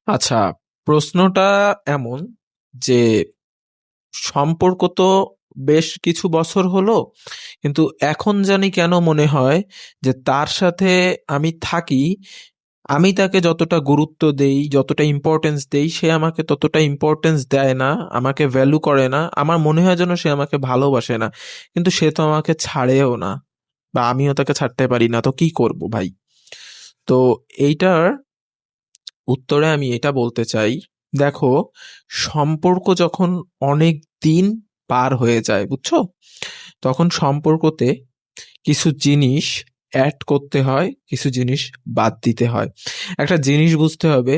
আচ্ছা, প্রশ্নটা এমন যে সম্পর্ক তো বেশ কিছু বছর হলো, কিন্তু এখন জানি কেন মনে হয় যে তার সাথে আমি থাকি, আমি তাকে যতটা গুরুত্ব দেই, যতটা ইম্পর্টেন্স দেই, সে আমাকে ততটা ইম্পর্টেন্স দেয় না, আমাকে ভ্যালু করে না। আমার মনে হয় যেন সে আমাকে ভালোবাসে না, কিন্তু সে তো আমাকে ছাড়েও না, বা আমিও তাকে ছাড়তে পারি না। তো কি করব ভাই? তো এইটার উত্তরে আমি এটা বলতে চাই, দেখো, সম্পর্ক যখন অনেক দিন পার হয়ে যায়, বুঝছো, তখন সম্পর্কতে কিছু জিনিস অ্যাড করতে হয়, কিছু জিনিস বাদ দিতে হয়। একটা জিনিস বুঝতে হবে,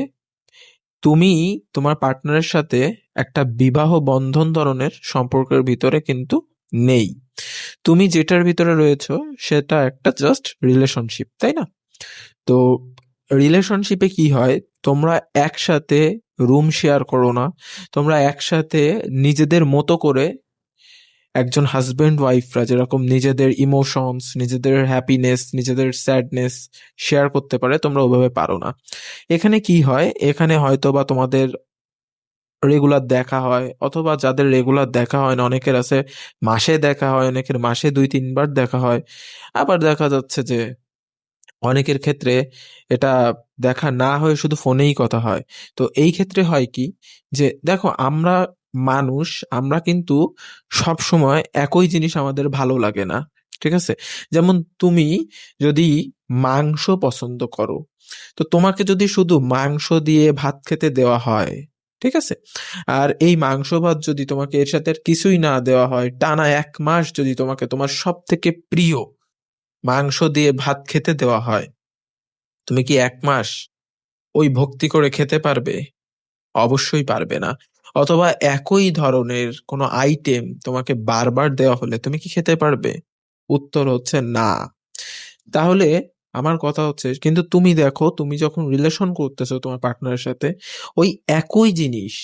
তুমি তোমার পার্টনারের সাথে একটা বিবাহ বন্ধন ধরনের সম্পর্কের ভিতরে কিন্তু নেই। তুমি যেটার ভিতরে রয়েছো সেটা একটা জাস্ট রিলেশনশিপ, তাই না? তো রিলেশনশিপে কি হয়, তোমরা একসাথে রুম শেয়ার করো না, তোমরা একসাথে নিজেদের মতো করে, একজন হাজবেন্ড ওয়াইফরা যেরকম নিজেদের ইমোশনস, নিজেদের হ্যাপিনেস, নিজেদের স্যাডনেস শেয়ার করতে পারে, তোমরা ওভাবে পারো না। এখানে কি হয়, এখানে হয়তো বা তোমাদের রেগুলার দেখা হয়, অথবা যাদের রেগুলার দেখা হয় না, অনেকের আছে মাসে দেখা হয়, অনেকের মাসে 2-3 বার দেখা হয়। আবার দেখা যাচ্ছে যে অনেকের ক্ষেত্রে এটা দেখা না হয়ে শুধু ফোনেই কথা হয়। তো এই ক্ষেত্রে হয় কি, যে দেখো, আমরা মানুষ, আমরা কিন্তু সব সময় একই জিনিস আমাদের ভালো লাগে না। ঠিক আছে? যেমন তুমি যদি মাংস পছন্দ করো, তো তোমাকে যদি শুধু মাংস দিয়ে ভাত খেতে দেওয়া হয়, ঠিক আছে, আর এই মাংস ভাত যদি তোমাকে এর সাথে আর কিছুই না দেওয়া হয়, টানা 1 মাস যদি তোমাকে তোমার সব থেকে প্রিয় মাংস দিয়ে ভাত খেতে দেওয়া হয়, তুমি কি 1 মাস ওই ভক্তি করে খেতে পারবে? অবশ্যই পারবে না। অথবা একই ধরনের কোনো আইটেম তোমাকে বারবার দেওয়া হলে তুমি কি খেতে পারবে? উত্তর হচ্ছে না। তাহলে আমার কথা হচ্ছে, কিন্তু তুমি দেখো, তুমি যখন রিলেশন করতেছো তোমার পার্টনারের সাথে, ওই একই জিনিস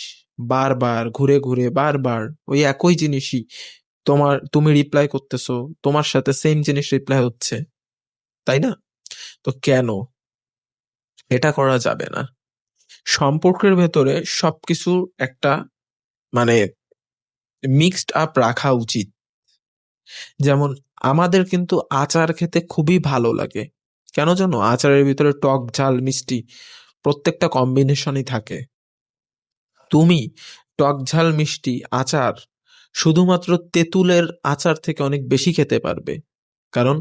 বারবার ঘুরে ঘুরে, বারবার ওই একই জিনিসই তুমি রিপ্লাই করতেছো, তোমার সাথে সেম জিনিস রিপ্লাই হচ্ছে, তাই না? তো কেন এটা করা যাবে না? সম্পর্কের ভেতরে সবকিছু একটা, মানে, মিক্সড আপ রাখা উচিত। যেমন আমাদের কিন্তু আচার খেতে খুবই ভালো লাগে। কেন জানো? আচারের ভিতরে টক ঝাল মিষ্টি প্রত্যেকটা কম্বিনেশনই থাকে। তুমি টক ঝাল মিষ্টি আচার শুধুমাত্র তেঁতুলের আচার থেকে অনেক বেশি খেতে পারবে, কারণ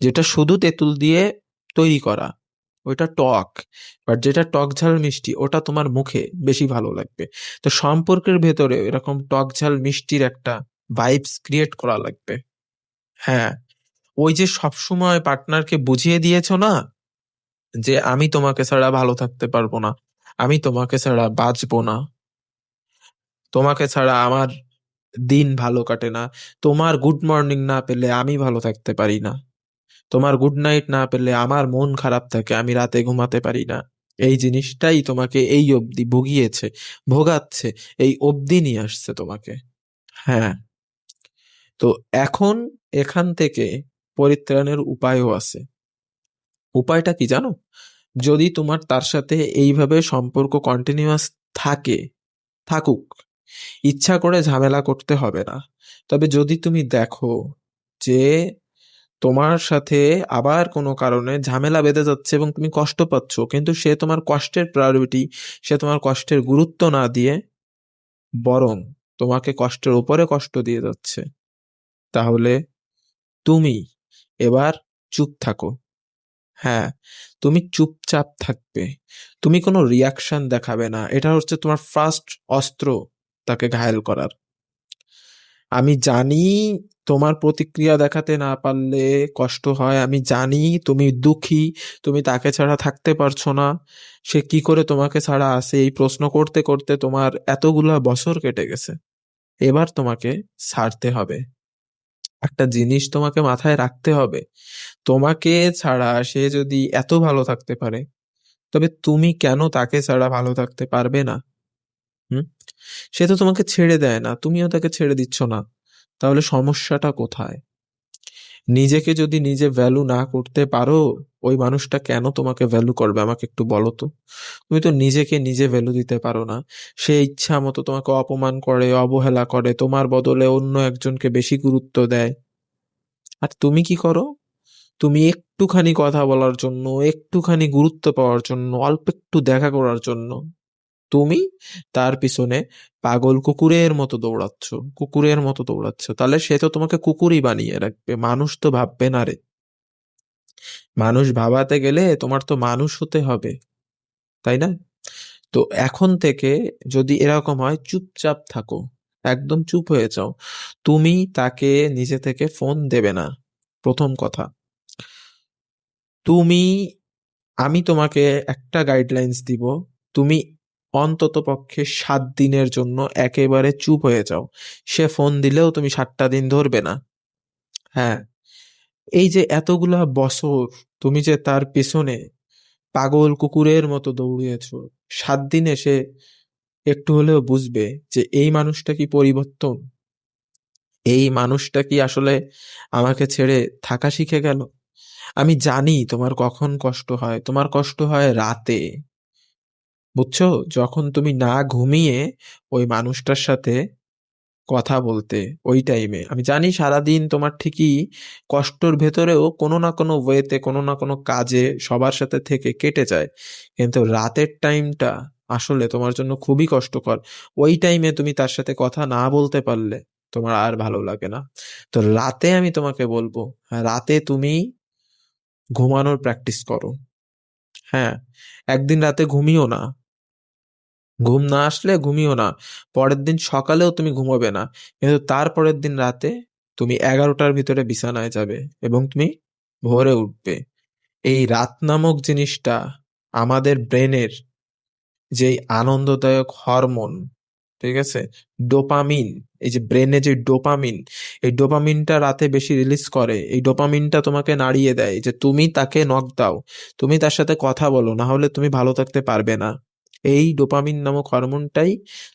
যেটা শুধু তেঁতুল দিয়ে তৈরি করা ওইটা টক, বাট যেটা টক ঝাল মিষ্টি ওটা তোমার মুখে বেশি ভালো লাগবে। তো সম্পর্কের ভেতরে এরকম টক ঝাল মিষ্টির একটা ভাইবস ক্রিয়েট করা লাগবে। হ্যাঁ, ওই যে সবসময় পার্টনারকে বুঝিয়ে দিয়েছো না, যে আমি তোমাকে ছাড়া ভালো থাকতে পারবো না, আমি তোমাকে ছাড়া বাঁচবো না, তোমাকে ছাড়া আমার দিন ভালো কাটে না, তোমার গুড মর্নিং না পেলে আমি ভালো থাকতে পারি না, তোমার গুড নাইট না পেলে আমার মন খারাপ থাকে, আমি রাতে ঘুমাতে পারি না। এই জিনিসটাই তোমাকে এই অবধি ভুগিয়েছে, ভোগাচ্ছে, এই অবধি নিয়ে আসছে তোমাকে। হ্যাঁ। তো এখন এখান থেকে পরিত্রাণের উপায়ও আছে। উপায়টা কি জানো? যদি তোমার তার সাথে এইভাবে সম্পর্ক কন্টিনিউয়াস থাকে, থাকুক, ইচ্ছা করে ঝামেলা করতে হবে না। তবে যদি তুমি দেখো যে তোমার সাথে আবার কোনো কারণে ঝামেলা বেঁধে যাচ্ছে এবং তুমি কষ্ট পাচ্ছ, কিন্তু সে তোমার কষ্টের প্রায়োরিটি, সে তোমার কষ্টের গুরুত্ব না দিয়ে বরং তোমাকে কষ্টের উপরে কষ্ট দিয়ে যাচ্ছে, তাহলে তুমি এবার চুপ থাকো। হ্যাঁ, তুমি চুপচাপ থাকবে, তুমি কোনো রিয়াকশন দেখাবে না। এটা হচ্ছে তোমার ফার্স্ট অস্ত্র তাকে ঘায়েল করার। আমি জানি তোমার প্রতিক্রিয়া দেখাতে না পারলে কষ্ট হয়, আমি জানি তুমি দুঃখী, তুমি তাকে ছাড়া থাকতে পারছো না, সে কি করে তোমাকে ছাড়া আছে, এই প্রশ্ন করতে করতে তোমার এতগুলা বছর কেটে গেছে। এবার তোমাকে ছাড়তে হবে। একটা জিনিস তোমাকে মাথায় রাখতে হবে, তোমাকে ছাড়া সে যদি এত ভালো থাকতে পারে, তবে তুমি কেন তাকে ছাড়া ভালো থাকতে পারবে না? হুম? সে তো তোমাকে ছেড়ে দেয় না, তুমিও তাকে ছেড়ে দিচ্ছ না, তাহলে সমস্যাটা কোথায়? নিজেকে যদি নিজে ভ্যালু না করতে পারো, ওই মানুষটা কেন তোমাকে ভ্যালু করবে আমাকে একটু বলো তো। তুমি তো নিজেকে নিজে ভ্যালু দিতে পারো না। সে ইচ্ছা মতো তোমাকে অপমান করে, অবহেলা করে, তোমার বদলে অন্য একজনকে বেশি গুরুত্ব দেয়। আর তুমি কি করো? তুমি একটুখানি কথা বলার জন্য, একটুখানি গুরুত্ব পাওয়ার জন্য, অল্প একটু দেখা করার জন্য তুমি তার পিছনে পাগল কুকুরের মতো দৌড়াচ্ছ। কুকুরের মতো দৌড়াচ্ছ, তাহলে সে তো তোমাকে কুকুরই বানিয়ে রাখবে, মানুষ তো ভাববে না রে। মানুষ ভাবাতে গেলে তোমার তো মানুষ হতে হবে, তাই না? তো এখন থেকে যদি এরকম হয়, চুপচাপ থাকো, একদম চুপ হয়ে যাও। তুমি তাকে নিজে থেকে ফোন দেবে না, প্রথম কথা। তুমি, আমি তোমাকে একটা গাইডলাইন্স দিব, তুমি অন্তত পক্ষে 7 দিনের জন্য একেবারে চুপ হয়ে যাও। সে ফোন দিলেও তুমি 7টা দিন ধরবে না। হ্যাঁ, এই যে এতগুলা বছর তুমি যে তার পেছনে পাগল কুকুরের মতো দৌড়িয়েছো, 7 দিনে সে একটু হলেও বুঝবে যে এই মানুষটা কি পরিবর্তন, এই মানুষটা কি আসলে আমাকে ছেড়ে থাকা শিখে গেল। আমি জানি তোমার কখন কষ্ট হয়, তোমার কষ্ট হয় রাতে, বুঝছো? যখন তুমি না ঘুমিয়ে ওই মানুষটার সাথে কথা বলতে, ওই টাইমে আমি জানি সারাদিন তোমার ঠিকই কষ্টর ভেতরেও কোনো না কোনো ওয়েতে, কোনো না কোনো কাজে সবার সাথে থেকে কেটে যায়, কিন্তু রাতের টাইমটা আসলে তোমার জন্য খুবই কষ্টকর। ওই টাইমে তুমি তার সাথে কথা না বলতে পারলে তোমার আর ভালো লাগে না। তো রাতে আমি তোমাকে বলবো, রাতে তুমি ঘুমানোর প্র্যাকটিস করো। হ্যাঁ, একদিন রাতে ঘুমিও না, ঘুম না আসলে ঘুমিও না, পরের দিন সকালেও তুমি ঘুমোবে না, কিন্তু তারপরের দিন রাতে তুমি 11টার ভিতরে বিছানায় যাবে এবং তুমি ভোরে উঠবে। এই রাত নামক জিনিসটা আমাদের ব্রেনের যেই আনন্দদায়ক হরমোন, ঠিক আছে, ডোপামিন, এই যে ব্রেনে যে ডোপামিন, এই ডোপামিনটা রাতে বেশি রিলিজ করে। এই ডোপামিনটা তোমাকে নাড়িয়ে দেয় যে তুমি তাকে নক দাও, তুমি তার সাথে কথা বলো, না হলে তুমি ভালো থাকতে পারবে না। এই ডোপামিন নামক হরমোনটাই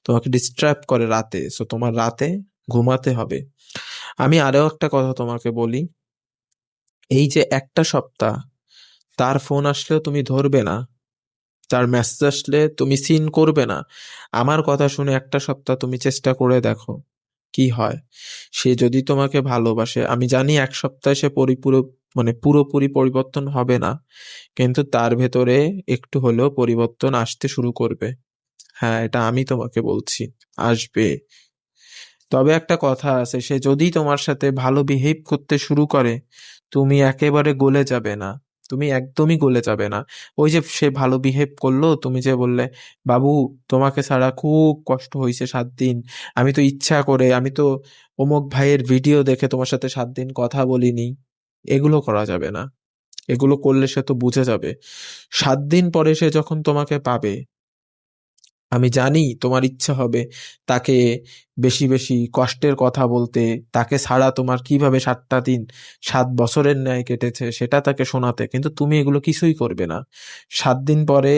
তোমাকে ডিস্ট্র্যাক্ট করে রাতে, সো তোমার রাতে ঘুমাতে হবে। আমি আরো একটা কথা তোমাকে বলি, এই যে একটা সপ্তাহ তার ফোন আসলেও তুমি ধরবে না, তার মেসেজ আসলে তুমি সিন করবে না, আমার কথা শুনে একটা সপ্তাহ তুমি চেষ্টা করে দেখো কি হয়। সে যদি তোমাকে ভালোবাসে, আমি জানি 1 সপ্তাহে সে মানে পুরোপুরি পরিবর্তন হবে না, কিন্তু তার ভেতরে একটু হলেও পরিবর্তন আসতে শুরু করবে। হ্যাঁ, এটা আমি তোমাকে বলছি, আসবে। তবে একটা কথা আছে, সে যদি তোমার সাথে ভালো বিহেভ করতে শুরু করে, তুমি একেবারে গলে যাবে না, তুমি একদমই গলে যাবে না। ওই যে সে ভালো বিহেভ করলো, তুমি যে বললে, বাবু তোমাকে ছাড়া খুব কষ্ট হয়েছে 7 দিন, আমি তো ইচ্ছা করে, আমি তো অমুক ভাইয়ের ভিডিও দেখে তোমার সাথে 7 দিন কথা বলিনি, এগুলো করা যাবে না। এগুলো করলে সে তো বুঝে যাবে। 7 দিন পরে সে যখন তোমাকে পাবে, আমি জানি তোমার ইচ্ছা হবে তাকে বেশি বেশি কষ্টের কথা বলতে, তাকে ছাড়া তোমার কিভাবে 7টা দিন 7 বছরের ন্যায় কেটেছে সেটা তাকে শোনাতে, কিন্তু তুমি এগুলো কিছুই করবে না। 7 দিন পরে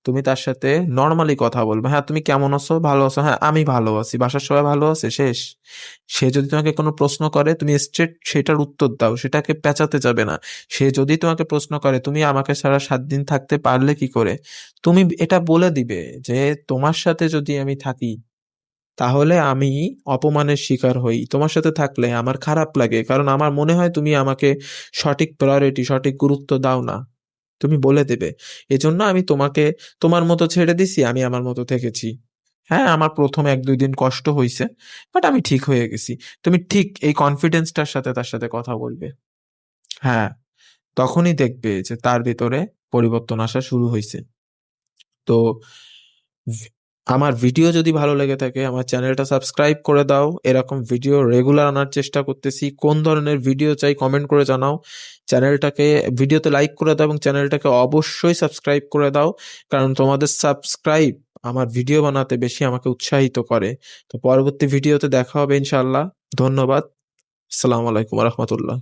তুমি তার সাথে নর্মালি কথা বলবে, হ্যাঁ তুমি কেমন আছো, ভালো আছো, হ্যাঁ আমি ভালো আছি, বাসার সবাই ভালো আছে, শেষ। সে যদি তোমাকে কোনো প্রশ্ন করে তুমি স্ট্রেট সেটার উত্তর দাও, সেটাকে পেঁচাতে যাবে না। সে যদি তোমাকে প্রশ্ন করে তুমি আমাকে ছাড়া 7 দিন থাকতে পারলে কি করে, তুমি এটা বলে দিবে যে তোমার সাথে যদি আমি থাকি তাহলে আমি অপমানের শিকার হই, তোমার সাথে থাকলে আমার খারাপ লাগে, কারণ আমার মনে হয় তুমি আমাকে সঠিক প্রায়োরিটি, সঠিক গুরুত্ব দাও না। তুমি বলে দেবে, এজন্য আমি তোমাকে তোমার মতো ছেড়ে দিছি, আমি আমার মতো থেকেছি। হ্যাঁ, আমার প্রথম 1-2 দিন কষ্ট হয়েছে, বাট আমি ঠিক হয়ে গেছি। তুমি ঠিক এই কনফিডেন্সটার সাথে তার সাথে কথা বলবে। হ্যাঁ, তখনই দেখবে যে তার ভিতরে পরিবর্তন আসা শুরু হয়েছে। তো ভি- আমার ভিডিও যদি ভালো লেগে থাকে আমার চ্যানেলটা সাবস্ক্রাইব করে দাও, এরকম ভিডিও রেগুলার আনার চেষ্টা করতেছি। কোন ধরনের ভিডিও চাই কমেন্ট করে জানাও। চ্যানেলটাকে, ভিডিওতে লাইক করে দাও এবং চ্যানেলটাকে অবশ্যই সাবস্ক্রাইব করে দাও, কারণ তোমাদের সাবস্ক্রাইব আমার ভিডিও বানাতে বেশি আমাকে উৎসাহিত করে। তো পরবর্তী ভিডিওতে দেখা হবে ইনশাল্লাহ। ধন্যবাদ। আসসালামু আলাইকুম রহমতুল্লাহ।